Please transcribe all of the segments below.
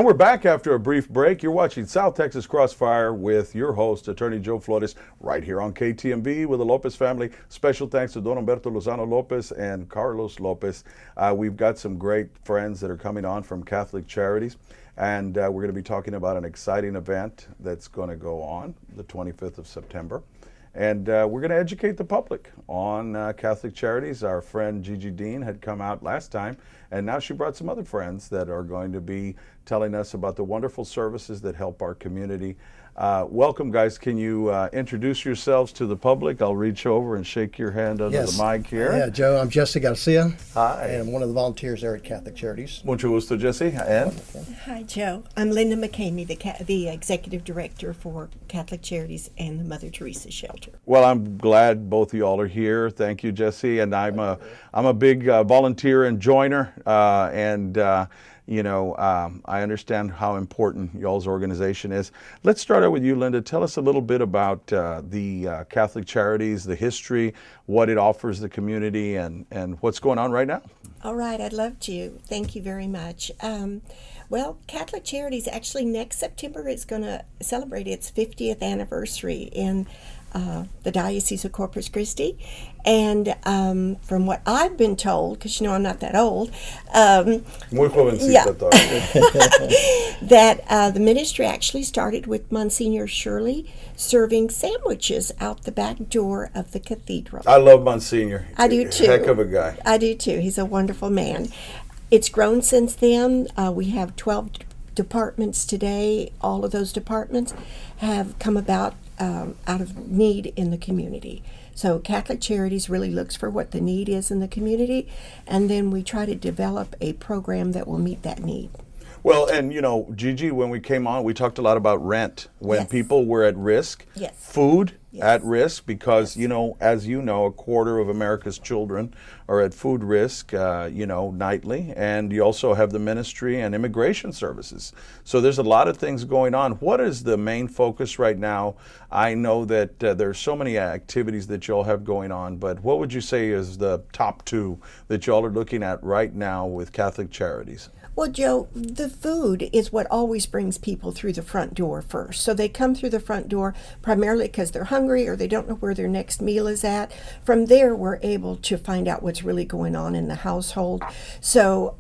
And we're back after a brief break. You're watching South Texas Crossfire with your host, Attorney Joe Flores, right here on KTMV with the Lopez family. Special thanks to Don Humberto Lozano Lopez and Carlos Lopez. We've got some great friends that are coming on from Catholic Charities, and we're going to be talking about an exciting event that's going to go on the 25th of September. And we're going to educate the public on Catholic Charities. Our friend Gigi Dean had come out last time, and now she brought some other friends that are going to be telling us about the wonderful services that help our community. Welcome, guys. Can you introduce yourselves to the public? I'll reach over and shake your hand under the mic here. Yeah, Joe, I'm Jesse Garcia. Hi. And I'm one of the volunteers there at Catholic Charities. Mucho gusto, Jesse. And? Hi, Joe. I'm Linda McCamey, the Executive Director for Catholic Charities and the Mother Teresa Shelter. Well, I'm glad both of y'all are here. Thank you, Jesse. And I'm a big volunteer and joiner, I understand how important y'all's organization is. Let's start out with you, Linda. Tell us a little bit about the Catholic Charities, the history, what it offers the community, and what's going on right now. All right, I'd love to. Thank you very much. Well, Catholic Charities actually next September is going to celebrate its 50th anniversary in the Diocese of Corpus Christi. And from what I've been told, because you know I'm not that old, Muy jovencita that the ministry actually started with Monsignor Shirley serving sandwiches out the back door of the cathedral. I love Monsignor. I do too. Heck of a guy. I do too. He's a wonderful man. It's grown since then. We have 12 departments today. All of those departments have come about out of need in the community. So Catholic Charities really looks for what the need is in the community, and then we try to develop a program that will meet that need. Well, and Gigi, when we came on, we talked a lot about rent. When Yes. people were at risk, Yes. food Yes. at risk, because, as you know, a quarter of America's children are at food risk, nightly. And you also have the ministry and immigration services. So there's a lot of things going on. What is the main focus right now? I know that there's so many activities that y'all have going on, but what would you say is the top two that y'all are looking at right now with Catholic Charities? Well, Joe, the food is what always brings people through the front door first. So they come through the front door primarily because they're hungry or they don't know where their next meal is at. From there, we're able to find out what's really going on in the household. So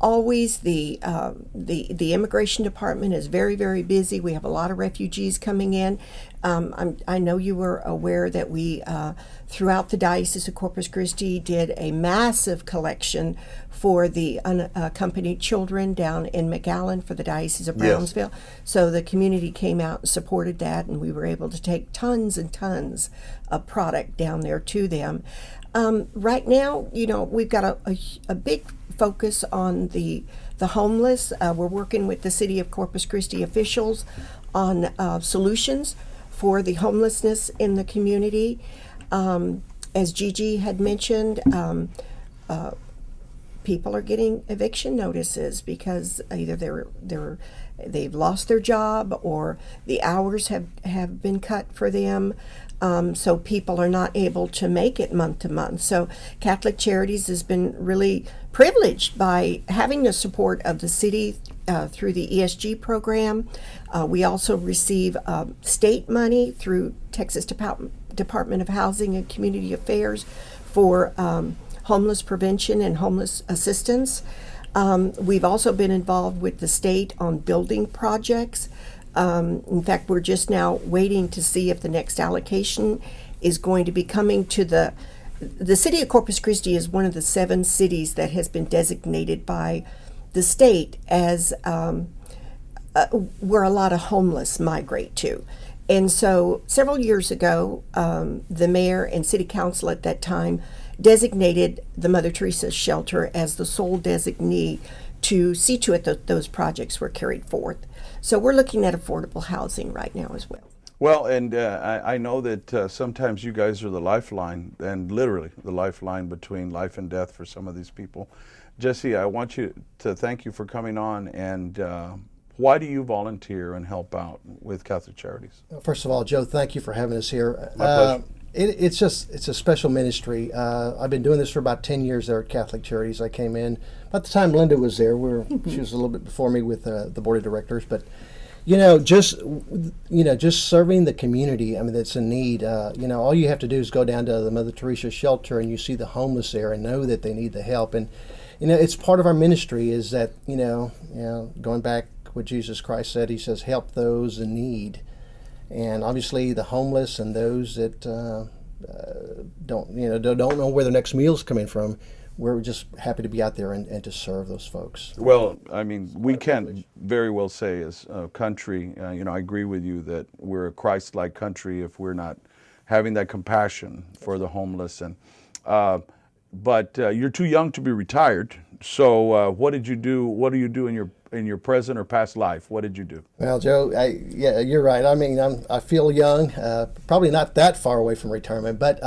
always the immigration department is very, very busy. We have a lot of refugees coming in. I know you were aware that we, throughout the Diocese of Corpus Christi, did a massive collection for the unaccompanied children down in McAllen for the Diocese of Brownsville. Yes. So the community came out and supported that, and we were able to take tons and tons of product down there to them. Right now, we've got a big focus on the homeless. We're working with the City of Corpus Christi officials on solutions for the homelessness in the community. As Gigi had mentioned, people are getting eviction notices because either they've lost their job or the hours have been cut for them. So people are not able to make it month to month. So Catholic Charities has been really privileged by having the support of the city through the ESG program. We also receive state money through Texas Department of Housing and Community Affairs for homeless prevention and homeless assistance. We've also been involved with the state on building projects. In fact, we're just now waiting to see if the next allocation is going to be coming to the city of Corpus Christi is one of the 7 cities that has been designated by the state as where a lot of homeless migrate to. And so several years ago, the mayor and city council at that time designated the Mother Teresa Shelter as the sole designee to see to it that those projects were carried forth. So we're looking at affordable housing right now as well. Well, and I know that sometimes you guys are the lifeline, and literally the lifeline between life and death for some of these people. Jesse, I want you to thank you for coming on, and why do you volunteer and help out with Catholic Charities? First of all, Joe, thank you for having us here. My pleasure. It's a special ministry. I've been doing this for about 10 years there at Catholic Charities. I came in about the time Linda was there. She was a little bit before me with the board of directors, but just serving the community. I mean, that's in need. All you have to do is go down to the Mother Teresa shelter and you see the homeless there and know that they need the help. And it's part of our ministry is that going back what Jesus Christ said. He says, "Help those in need." And obviously, the homeless and those that don't know where their next meal's coming from, we're just happy to be out there and to serve those folks. Well, I mean, we can't very well say as a country, I agree with you that we're a Christ-like country if we're not having that compassion for the homeless. And but you're too young to be retired. So what did you do? What do you do in your present or past life? What did you do? Well, Joe, yeah, you're right. I mean, I feel young, probably not that far away from retirement, but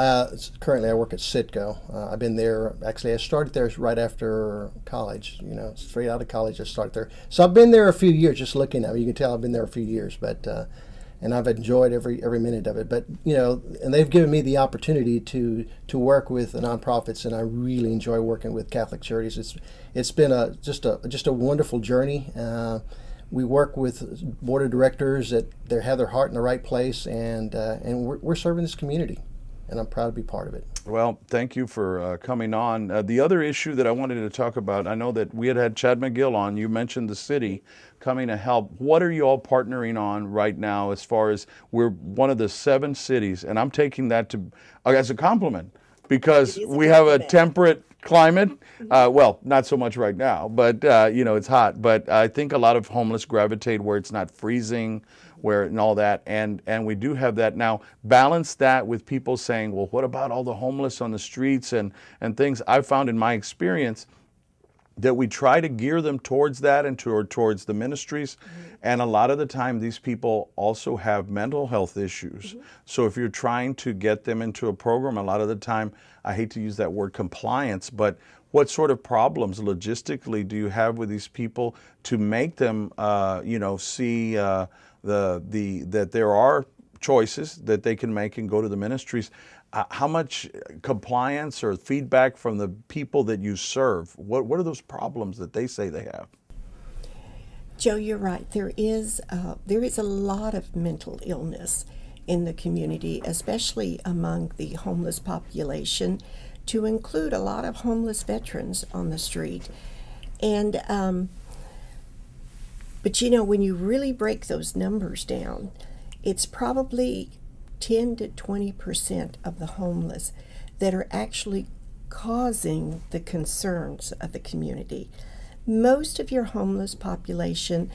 currently I work at Citgo. I've been there, actually I started there right after college, straight out of college I started there. So I've been there a few years, just looking at it. You can tell I've been there a few years, but and I've enjoyed every minute of it. But and they've given me the opportunity to work with the nonprofits, and I really enjoy working with Catholic Charities. It's been just a wonderful journey. We work with board of directors that they have their heart in the right place, and we're serving this community, and I'm proud to be part of it. Well, thank you for coming on. The other issue that I wanted to talk about, I know that we had Chad McGill on. You mentioned the city coming to help. What are you all partnering on right now as far as we're one of the 7 cities, and I'm taking that as a compliment because we have a temperate climate. Well, not so much right now, but it's hot. But I think a lot of homeless gravitate where it's not freezing, and all that, and we do have that now. Balance that with people saying, well, what about all the homeless on the streets and things? I've found in my experience that we try to gear them towards that and towards the ministries. Mm-hmm. And a lot of the time, these people also have mental health issues. Mm-hmm. So if you're trying to get them into a program, a lot of the time, I hate to use that word compliance, but what sort of problems logistically do you have with these people to make them, see that there are choices that they can make and go to the ministries? How much compliance or feedback from the people that you serve? What are those problems that they say they have? Joe, you're right. There is a lot of mental illness in the community, especially among the homeless population, to include a lot of homeless veterans on the street. And but when you really break those numbers down, it's probably 10 to 20% of the homeless that are actually causing the concerns of the community. Most of your homeless population,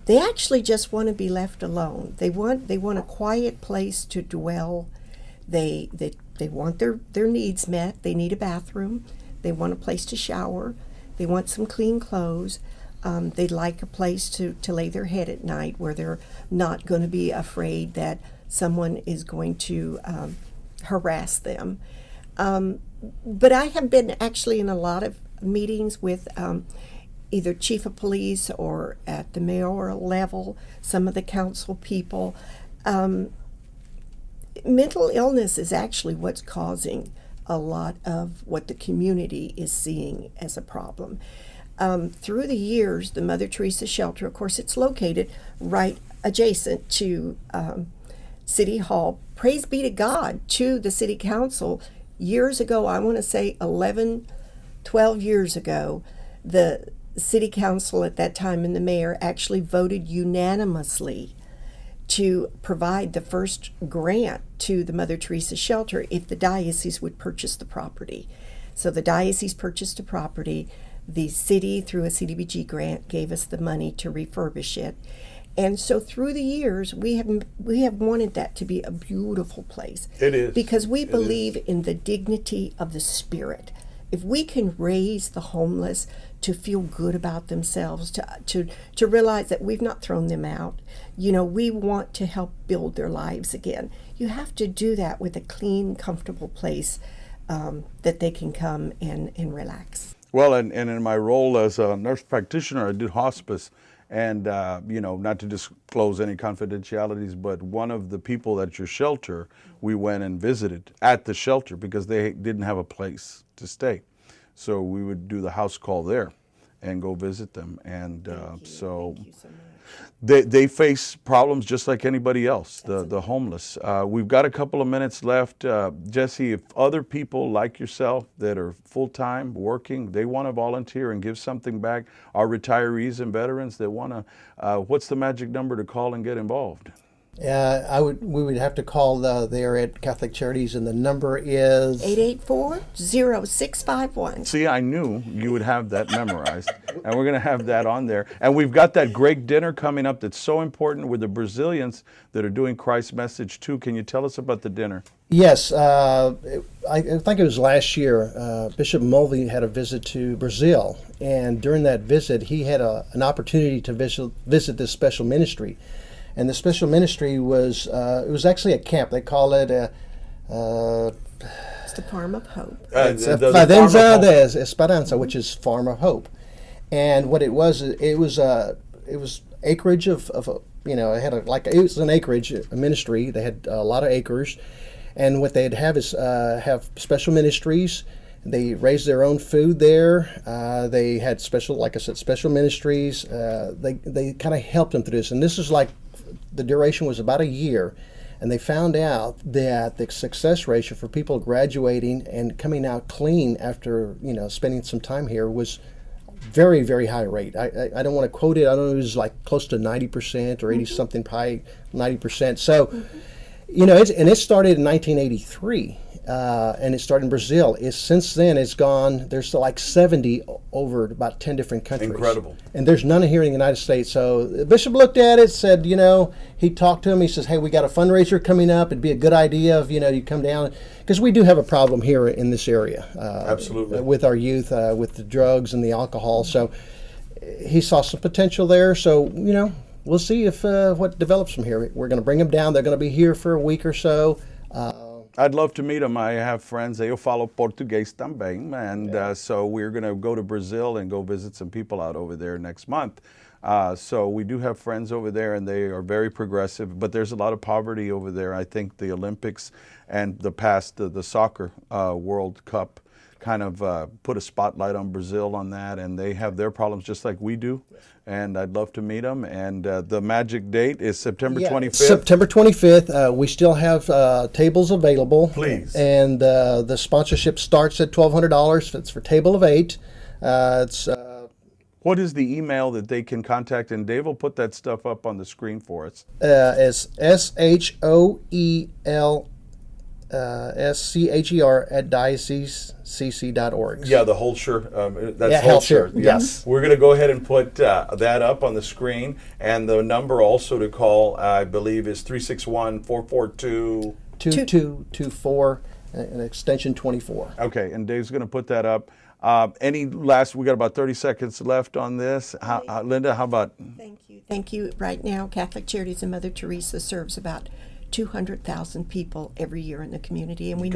they actually just want to be left alone. They want a quiet place to dwell. They want their needs met. They need a bathroom. They want a place to shower. They want some clean clothes. They'd like a place to lay their head at night where they're not going to be afraid that someone is going to harass them. But I have been actually in a lot of meetings with either chief of police or at the mayoral level, some of the council people. Mental illness is actually what's causing a lot of what the community is seeing as a problem. Through the years, the Mother Teresa shelter, of course, it's located right adjacent to City Hall. Praise be to God, to the City Council. Years ago, I want to say 11, 12 years ago, the City Council at that time and the mayor actually voted unanimously to provide the first grant to the Mother Teresa shelter if the diocese would purchase the property. So the diocese purchased the property. The city, through a CDBG grant, gave us the money to refurbish it. And so through the years, we have wanted that to be a beautiful place. It is. Because we believe in the dignity of the spirit. If we can raise the homeless to feel good about themselves, to realize that we've not thrown them out, we want to help build their lives again. You have to do that with a clean, comfortable place that they can come and relax. Well, and in my role as a nurse practitioner, I do hospice, And, not to disclose any confidentialities, but one of the people at your shelter, we went and visited at the shelter because they didn't have a place to stay. So we would do the house call there and go visit them. And Thank you so much. they face problems just like anybody else, the homeless. We've got a couple of minutes left. Jesse, if other people like yourself that are full-time working, they want to volunteer and give something back, our retirees and veterans that want to, what's the magic number to call and get involved? We would have to call there at Catholic Charities, and the number is 884-0651. See, I knew you would have that memorized, and we're going to have that on there. And we've got that great dinner coming up that's so important with the Brazilians that are doing Christ's message too. Can you tell us about the dinner? Yes, I think it was last year. Bishop Mulvey had a visit to Brazil, and during that visit, he had an opportunity to visit this special ministry. And the special ministry was it was actually a camp. They call it It's the Farm of Hope. Fazenza de Esperanza, which is Farm of Hope. And what it was acreage of it had it was an acreage ministry. They had a lot of acres, and what they'd have is have special ministries. They raised their own food there. They had special ministries. They kind of helped them through this, and this is like. The duration was about a year, and they found out that the success ratio for people graduating and coming out clean after spending some time here was very, very high rate. I don't want to quote it. I don't know, it was like close to 90% or 80 something, probably 90%. So, it started in 1983. And it started in Brazil. Since then, it's gone. There's like 70 over about 10 different countries. Incredible. And there's none here in the United States. So the bishop looked at it, said, he talked to him. He says, hey, we got a fundraiser coming up. It'd be a good idea if, you come down. Because we do have a problem here in this area. Absolutely. With our youth, with the drugs and the alcohol. So he saw some potential there. So, we'll see if what develops from here. We're going to bring them down. They're going to be here for a week or so. I'd love to meet them. I have friends. They follow Portuguese também. And so we're going to go to Brazil and go visit some people out over there next month. So we do have friends over there, and they are very progressive. But there's a lot of poverty over there. I think the Olympics and the soccer World Cup kind of put a spotlight on Brazil on that. And they have their problems just like we do. And I'd love to meet them. And the magic date is September 25th. September 25th. We still have tables available. Please. And the sponsorship starts at $1,200. It's for table of 8. What is the email that they can contact? And Dave will put that stuff up on the screen for us. It's SHOELSCHER at diocesecc.org. Yeah, the whole shirt. That's whole shirt. Yeah. Yes. We're going to go ahead and put that up on the screen. And the number also to call, I believe, is 361-442... 2224 and extension 24. Okay, and Dave's going to put that up. We got about 30 seconds left on this. Linda, how about? Thank you. Right now, Catholic Charities and Mother Teresa serves about 200,000 people every year in the community, and we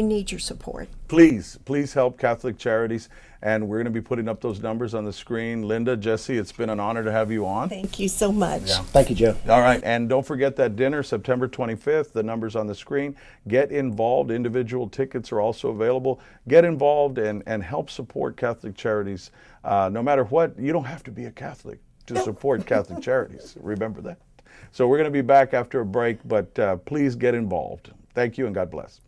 need your support. Please help Catholic Charities, and we're going to be putting up those numbers on the screen. Linda, Jesse, it's been an honor to have you on. Thank you so much. Yeah. Thank you, Joe. All right, and don't forget that dinner, September 25th. The number's on the screen. Get involved. Individual tickets are also available. Get involved and help support Catholic Charities. No matter what, you don't have to be a Catholic to support Catholic Charities. Remember that. So we're going to be back after a break, but please get involved. Thank you and God bless.